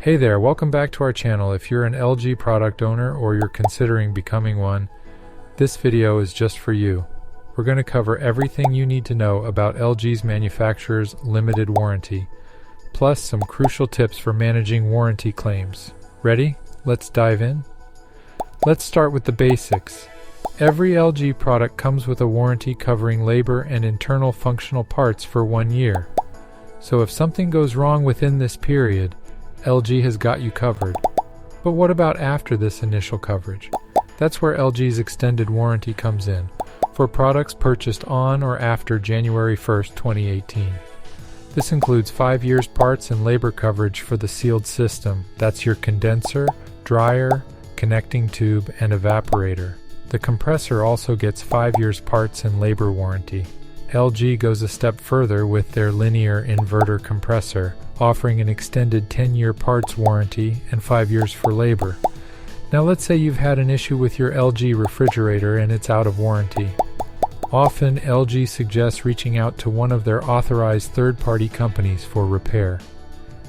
Hey there, welcome back to our channel. If you're an LG product owner or you're considering becoming one, this video is just for you. We're going to cover everything you need to know about LG's manufacturer's limited warranty, plus some crucial tips for managing warranty claims. Ready? Let's dive in. Let's start with the basics. Every LG product comes with a warranty covering labor and internal functional parts for 1 year. So if something goes wrong within this period, LG has got you covered. But what about after this initial coverage? That's where LG's extended warranty comes in, for products purchased on or after January 1st, 2018. This includes 5 years parts and labor coverage for the sealed system. That's your condenser, dryer, connecting tube, and evaporator. The compressor also gets 5 years parts and labor warranty. LG goes a step further with their linear inverter compressor, offering an extended 10-year parts warranty and 5 years for labor. Now let's say you've had an issue with your LG refrigerator and it's out of warranty. Often LG suggests reaching out to one of their authorized third-party companies for repair.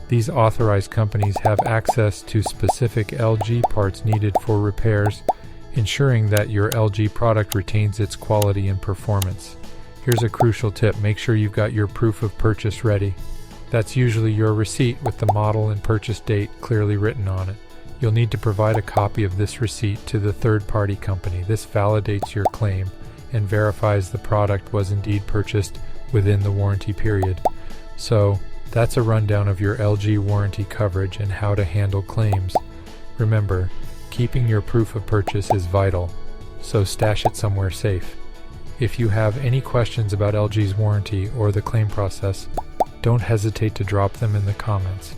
These authorized companies have access to specific LG parts needed for repairs, ensuring that your LG product retains its quality and performance. Here's a crucial tip: make sure you've got your proof of purchase ready. That's usually your receipt with the model and purchase date clearly written on it. You'll need to provide a copy of this receipt to the third-party company. This validates your claim and verifies the product was indeed purchased within the warranty period. So, that's a rundown of your LG warranty coverage and how to handle claims. Remember, keeping your proof of purchase is vital, so stash it somewhere safe. If you have any questions about LG's warranty or the claim process, don't hesitate to drop them in the comments.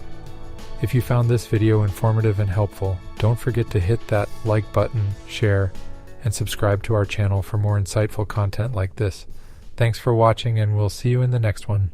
If you found this video informative and helpful, don't forget to hit that like button, share, and subscribe to our channel for more insightful content like this. Thanks for watching, and we'll see you in the next one.